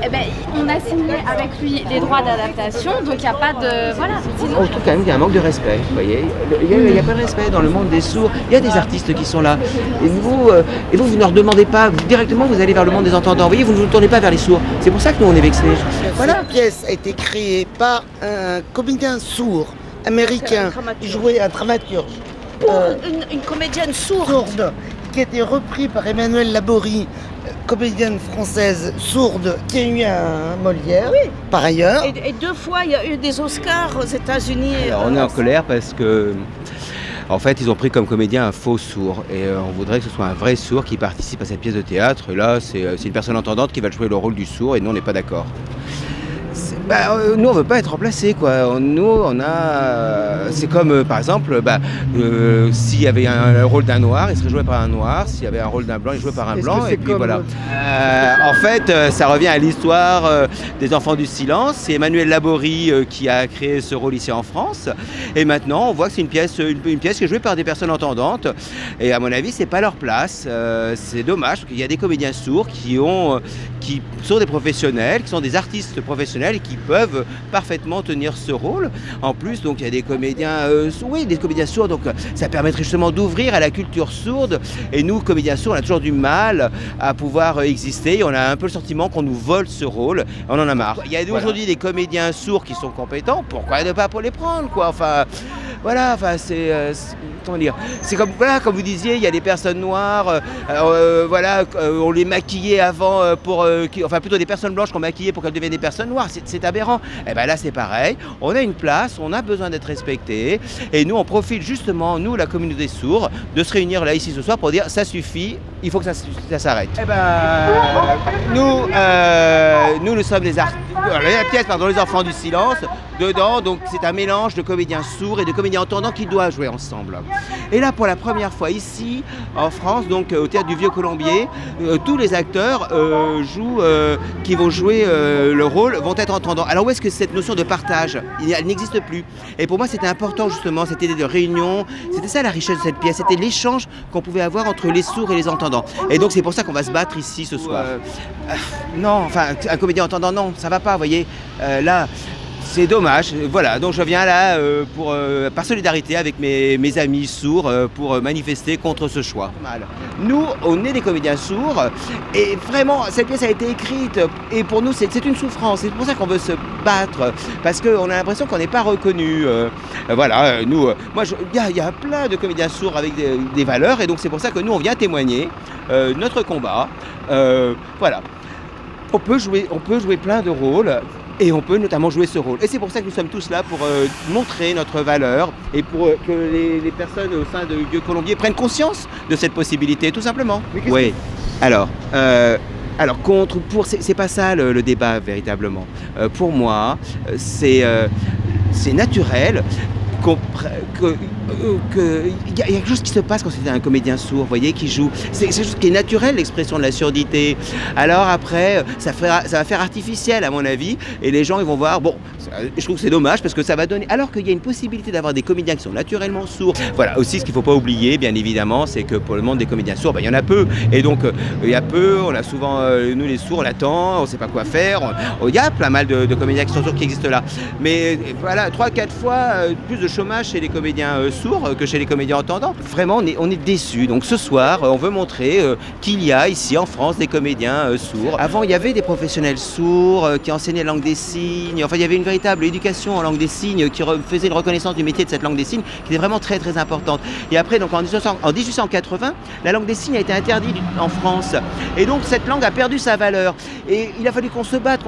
Eh ben, on a signé avec lui les droits d'adaptation, donc il n'y a pas de... Voilà. Sinon... Je trouve quand même qu'il y a un manque de respect, vous voyez. Il n'y a pas de respect dans le monde des sourds. Il y a des artistes qui sont là. Et vous ne leur demandez pas, directement vous allez vers le monde des entendants. Vous voyez, vous ne vous tournez pas vers les sourds. C'est pour ça que nous on est vexés. Voilà. Cette pièce a été créée par un comédien sourd américain, joué un dramaturge. Pour une comédienne sourde. Qui a été repris par Emmanuelle Laborie, comédienne française sourde, qui a eu un Molière, par ailleurs. Et 2 fois, il y a eu des Oscars aux États-Unis. Alors, on est en colère parce que, en fait, ils ont pris comme comédien un faux sourd. Et on voudrait que ce soit un vrai sourd qui participe à cette pièce de théâtre. Et là, c'est une personne entendante qui va jouer le rôle du sourd et nous, on n'est pas d'accord. Nous on veut pas être remplacés quoi. Nous c'est comme par exemple s'il y avait un rôle d'un noir, il serait joué par un noir. S'il y avait un rôle d'un blanc, il jouait par un blanc. Et puis voilà. En fait, ça revient à l'histoire des Enfants du Silence. C'est Emmanuelle Laborie qui a créé ce rôle ici en France. Et maintenant, on voit que c'est une pièce qui est jouée par des personnes entendantes. Et à mon avis, c'est pas leur place. C'est dommage qu'il y a des comédiens sourds qui sont des professionnels, qui sont des artistes professionnels et qui peuvent parfaitement tenir ce rôle. En plus, donc il y a des comédiens, des comédiens sourds, donc ça permettrait justement d'ouvrir à la culture sourde. Et nous, comédiens sourds, on a toujours du mal à pouvoir exister. On a un peu le sentiment qu'on nous vole ce rôle. On en a marre. Il y a aujourd'hui des comédiens sourds qui sont compétents. Pourquoi ne pas les prendre, quoi. Enfin, voilà. Enfin, comment dire. C'est comme vous disiez, il y a des personnes noires. On les maquillait avant plutôt des personnes blanches qu'on maquillait pour qu'elles deviennent des personnes noires. C'est aberrant. Et bien là, c'est pareil. On a une place, on a besoin d'être respecté. Et nous, on profite justement, nous, la communauté sourde, de se réunir là, ici, ce soir, pour dire ça suffit, il faut que ça s'arrête. Nous sommes les artistes. La pièce, Les Enfants du Silence. Dedans, donc, c'est un mélange de comédiens sourds et de comédiens entendants qui doivent jouer ensemble. Et là, pour la première fois ici, en France, donc au Théâtre du Vieux-Colombier, tous les acteurs qui vont jouer le rôle vont être entendants. Alors où est-ce que cette notion de partage, elle n'existe plus? Et pour moi, c'était important justement, cette idée de réunion. C'était ça la richesse de cette pièce, c'était l'échange qu'on pouvait avoir entre les sourds et les entendants. Et donc c'est pour ça qu'on va se battre ici ce soir. Un comédien entendant, non, ça va pas, vous voyez. Là, c'est dommage, voilà, donc je viens là par solidarité avec mes amis sourds pour manifester contre ce choix. Nous, on est des comédiens sourds et vraiment, cette pièce a été écrite et pour nous, c'est une souffrance. C'est pour ça qu'on veut se battre, parce qu'on a l'impression qu'on n'est pas reconnu. Il y a plein de comédiens sourds avec des valeurs et donc c'est pour ça que nous, on vient témoigner notre combat. On peut jouer plein de rôles. Et on peut notamment jouer ce rôle. Et c'est pour ça que nous sommes tous là, pour montrer notre valeur et pour que les personnes au sein de Vieux-Colombier prennent conscience de cette possibilité, tout simplement. Oui. Alors, c'est pas ça le débat véritablement. Pour moi, c'est naturel il y a quelque chose qui se passe quand c'est un comédien sourd, vous voyez, qui joue. C'est quelque chose qui est naturel, l'expression de la surdité. Alors après, ça va faire artificiel à mon avis, et les gens ils vont voir, je trouve que c'est dommage parce que ça va donner, alors qu'il y a une possibilité d'avoir des comédiens qui sont naturellement sourds. Voilà, aussi ce qu'il ne faut pas oublier, bien évidemment, c'est que pour le monde des comédiens sourds, il y en a peu. Et donc, il y a peu, on a souvent, nous les sourds, on attend, on ne sait pas quoi faire. Il y a plein mal de comédiens qui sont sourds qui existent là. Mais voilà, 3-4 fois plus de chômage chez les comédiens sourds que chez les comédiens entendants. Vraiment, on est déçus. Donc ce soir, on veut montrer qu'il y a ici en France des comédiens sourds. Avant, il y avait des professionnels sourds qui enseignaient la langue des signes. Enfin, il y avait une véritable éducation en langue des signes qui faisait une reconnaissance du métier de cette langue des signes qui était vraiment très très importante. Et après, donc en 1880, la langue des signes a été interdite en France. Et donc cette langue a perdu sa valeur. Et il a fallu qu'on se batte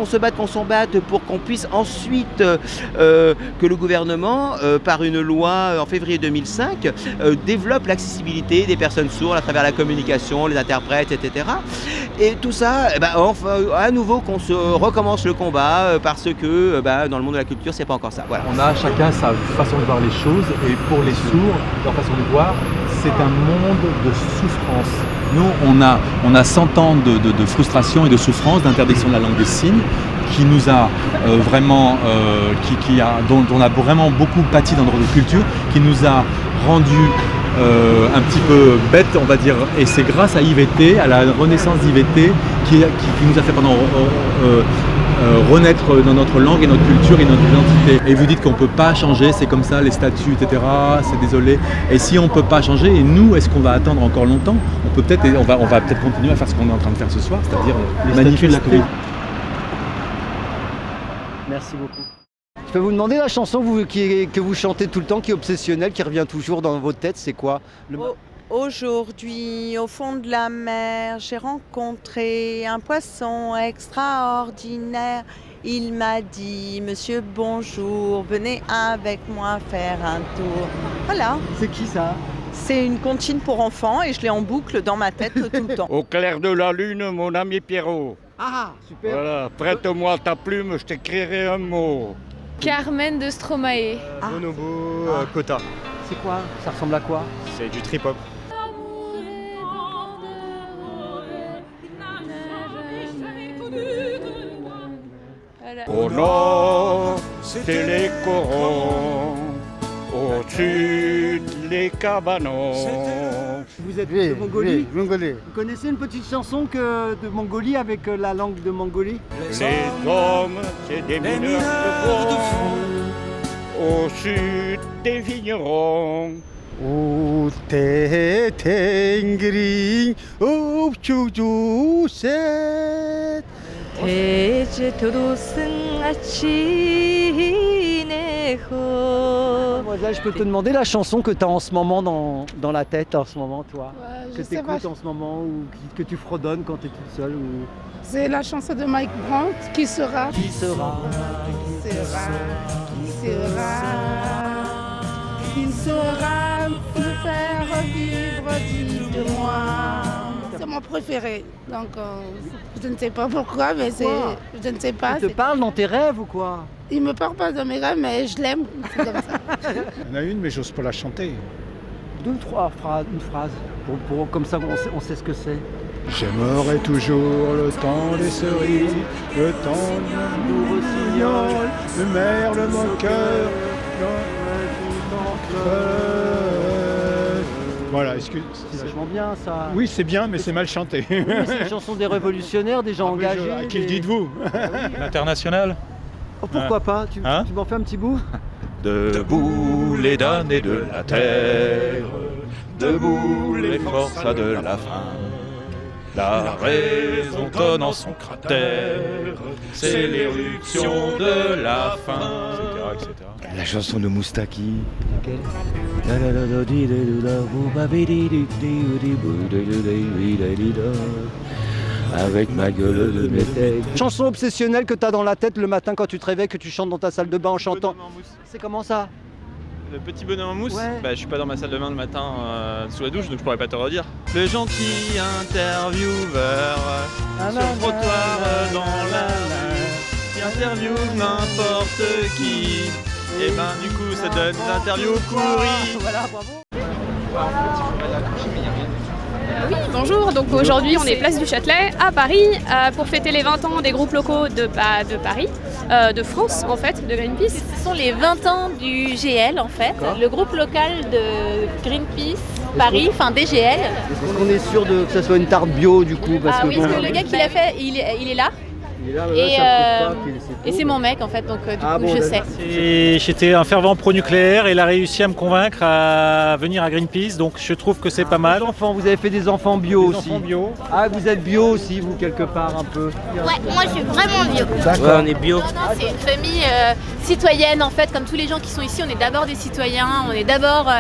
pour qu'on puisse ensuite que le gouvernement, par une loi en février 2005, développe l'accessibilité des personnes sourdes à travers la communication, les interprètes, etc. Et tout ça, à nouveau qu'on se recommence le combat parce que dans le monde de la culture, c'est pas encore ça. Voilà. On a chacun sa façon de voir les choses et pour les sourds, leur façon de voir, c'est un monde de souffrance. Nous, on a 100 ans de frustration et de souffrance, d'interdiction de la langue des signes, qui nous a dont on a vraiment beaucoup pâti dans notre culture, qui nous a rendu un petit peu bête, on va dire. Et c'est grâce à IVT, à la renaissance d'IVT, qui nous a fait renaître dans notre langue et notre culture et notre identité. Et vous dites qu'on ne peut pas changer, c'est comme ça, les statuts, etc. C'est désolé. Et si on ne peut pas changer, et nous, est-ce qu'on va attendre encore longtemps? On va peut-être continuer à faire ce qu'on est en train de faire ce soir, c'est-à-dire manifester. Merci beaucoup. Je peux vous demander la chanson que vous chantez tout le temps, qui est obsessionnelle, qui revient toujours dans votre tête, c'est quoi? Aujourd'hui, au fond de la mer, j'ai rencontré un poisson extraordinaire. Il m'a dit, monsieur, bonjour, venez avec moi faire un tour. Voilà. C'est qui ça? C'est une comptine pour enfants et je l'ai en boucle dans ma tête tout le temps. Au clair de la lune, mon ami Pierrot. Ah, super. Voilà, prête-moi ta plume, je t'écrirai un mot. Carmen de Stromae. Bonobo, Kota. C'est quoi? Ça ressemble à quoi? C'est du trip-hop. Au nord, c'est les corons. Au sud, les cabanons. Vous êtes de Mongolie? Oui, Mongolie. Vous connaissez une petite chanson de Mongolie avec la langue de Mongolie? Les hommes, c'est des mineurs de fond. Au sud, des vignerons. O te tengri o chuju set. Mademoiselle, je peux te demander la chanson que tu as en ce moment dans la tête, en ce moment, toi, que tu écoutes en ce moment, ou que tu fredonnes quand tu es toute seule ou... C'est la chanson de Mike Brandt, Qui sera? Qui sera? Qui sera? Qui sera? Qui sera me faire vivre, dites-moi. C'est mon préféré, donc je ne sais pas pourquoi, mais je ne sais pas. Il te parle dans tes rêves ou quoi? Il me parle pas dans mes rêves, mais je l'aime, c'est comme ça. Il y en a une, mais j'ose pas la chanter. Deux ou trois phrases, une phrase, comme ça on sait ce que c'est. J'aimerais toujours le temps des cerises, le temps de l'amour rossignol, le merle, le moqueur, voilà, excuse. C'est vachement bien ça. Oui, c'est bien, mais c'est mal chanté. Oui, c'est une chanson des révolutionnaires, des gens engagés. À qui le dites-vous? L'international. Oh, pourquoi pas? Tu m'en fais un petit bout? Debout les damnés de la terre, debout les forces de la faim. La raison tonne en son cratère, c'est l'éruption de la faim, etc., etc. La chanson de Moustaki. Laquelle? Avec ma gueule de métèque. Chanson obsessionnelle que tu as dans la tête le matin quand tu te réveilles, que tu chantes dans ta salle de bain en chantant. C'est comment ça? Le petit bonhomme en mousse, ouais. Je suis pas dans ma salle de bain le matin sous la douche, donc je pourrais pas te redire. Le gentil intervieweur sur le trottoir dans la rue, qui interviewe n'importe qui. Et ben du coup ça donne des interviews pourries. Voilà, bravo. Oui, bonjour. Donc aujourd'hui, on est place du Châtelet à Paris pour fêter les 20 ans des groupes locaux de Paris, de France en fait, de Greenpeace. Ce sont les 20 ans du GL en fait, le groupe local de Greenpeace Paris, enfin DGL. Est-ce qu'on est sûr que ça soit une tarte bio du coup? Parce que le gars qui l'a fait, il est là. Et c'est mon mec en fait, donc du coup je sais. J'étais un fervent pro-nucléaire et il a réussi à me convaincre à venir à Greenpeace, donc je trouve que c'est pas mal. Vous avez fait des enfants bio aussi? Enfants bio. Ah, vous êtes bio aussi, vous, quelque part un peu? Ouais, moi je suis vraiment bio. Ouais, on est bio. Non, c'est une famille citoyenne en fait, comme tous les gens qui sont ici, on est d'abord des citoyens, on est d'abord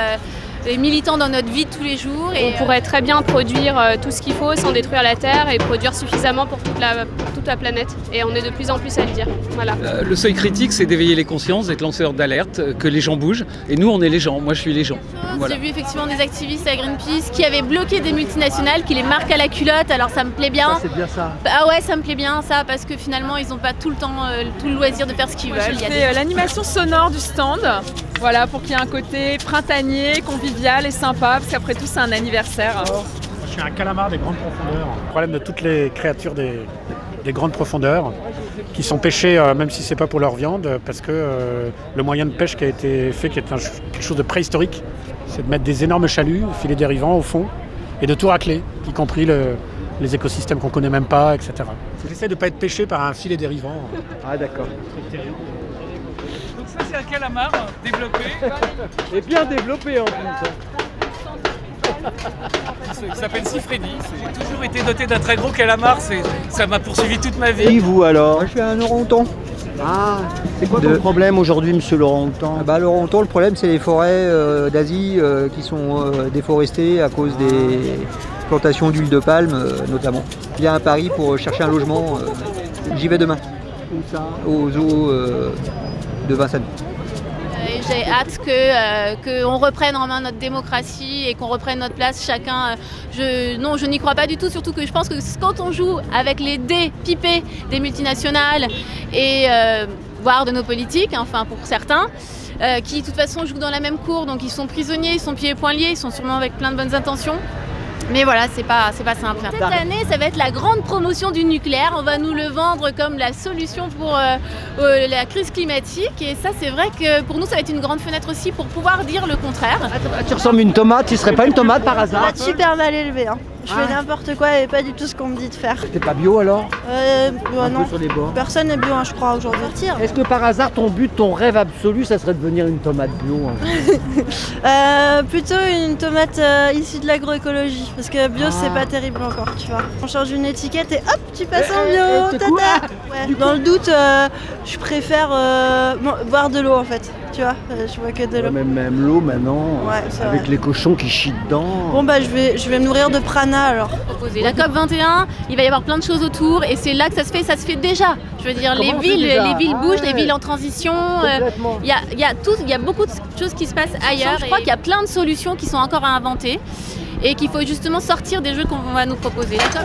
des militants dans notre vie de tous les jours. Et on pourrait très bien produire tout ce qu'il faut sans détruire la Terre et produire suffisamment pour toute la planète. Et on est de plus en plus à le dire. Voilà. Le seuil critique, c'est d'éveiller les consciences, d'être lanceur d'alerte, que les gens bougent. Et nous, on est les gens. Moi, je suis les gens. Voilà. J'ai vu effectivement des activistes à Greenpeace qui avaient bloqué des multinationales, qui les marquent à la culotte. Alors ça me plaît bien. Ça, c'est bien ça. Ah ouais, ça me plaît bien ça, parce que finalement, ils n'ont pas tout le temps, tout le loisir de faire ce qu'ils veulent. J'ai fait l'animation sonore du stand. Voilà, pour qu'il y ait un côté printanier, convivial et sympa, parce qu'après tout, c'est un anniversaire. Moi, je suis un calamar des grandes profondeurs. Le problème de toutes les créatures des grandes profondeurs qui sont pêchées, même si c'est pas pour leur viande, parce que le moyen de pêche qui a été fait, qui est quelque chose de préhistorique, c'est de mettre des énormes chaluts, filets dérivants au fond, et de tout racler, y compris les écosystèmes qu'on connaît même pas, etc. J'essaie de ne pas être pêché par un filet dérivant. Ah d'accord. Donc ça c'est un calamar développé. Et bien développé en plus. Il s'appelle Sifredi. J'ai toujours été doté d'un très gros calamar, ça m'a poursuivi toute ma vie. Et vous alors? Moi, je suis un orang-outan. Ah, c'est quoi ton problème aujourd'hui, monsieur l'orang-outan? L'orang-outan, le problème, c'est les forêts d'Asie qui sont déforestées à cause des plantations d'huile de palme, notamment. Je viens à Paris pour chercher un logement. J'y vais demain. Où ça? Au zoo de Vincennes. J'ai hâte qu'on reprenne en main notre démocratie et qu'on reprenne notre place chacun. Je n'y crois pas du tout, surtout que je pense que quand on joue avec les dés pipés des multinationales et voire de nos politiques, enfin pour certains, qui de toute façon jouent dans la même cour, donc ils sont prisonniers, ils sont pieds et poings liés, ils sont sûrement avec plein de bonnes intentions. Mais voilà, c'est pas simple. Cette année, ça va être la grande promotion du nucléaire. On va nous le vendre comme la solution pour la crise climatique. Et ça, c'est vrai que pour nous, ça va être une grande fenêtre aussi pour pouvoir dire le contraire. Tu ressembles à une tomate, tu serais pas une tomate par hasard? Je suis super mal élevée. Hein. Je fais n'importe quoi et pas du tout ce qu'on me dit de faire. T'es pas bio alors? Non. Sur les bords. Personne n'est bio, hein, je crois, aujourd'hui. Est-ce que par hasard, ton but, ton rêve absolu, ça serait de devenir une tomate bio? Plutôt une tomate issue de l'agroécologie. Parce que bio, c'est pas terrible encore, tu vois. On change une étiquette et hop, tu passes en bio. Ouais. Dans le doute, je préfère boire de l'eau en fait. Tu vois, je vois que de l'eau. Même l'eau maintenant, avec les cochons qui chient dedans. Bon bah je vais me nourrir de prana alors. La COP21, il va y avoir plein de choses autour et c'est là que ça se fait déjà. Je veux dire, les villes bougent, les villes en transition. Il y a beaucoup de choses qui se passent ailleurs. Je crois qu'il y a plein de solutions qui sont encore à inventer et qu'il faut justement sortir des jeux qu'on va nous proposer. D'accord ?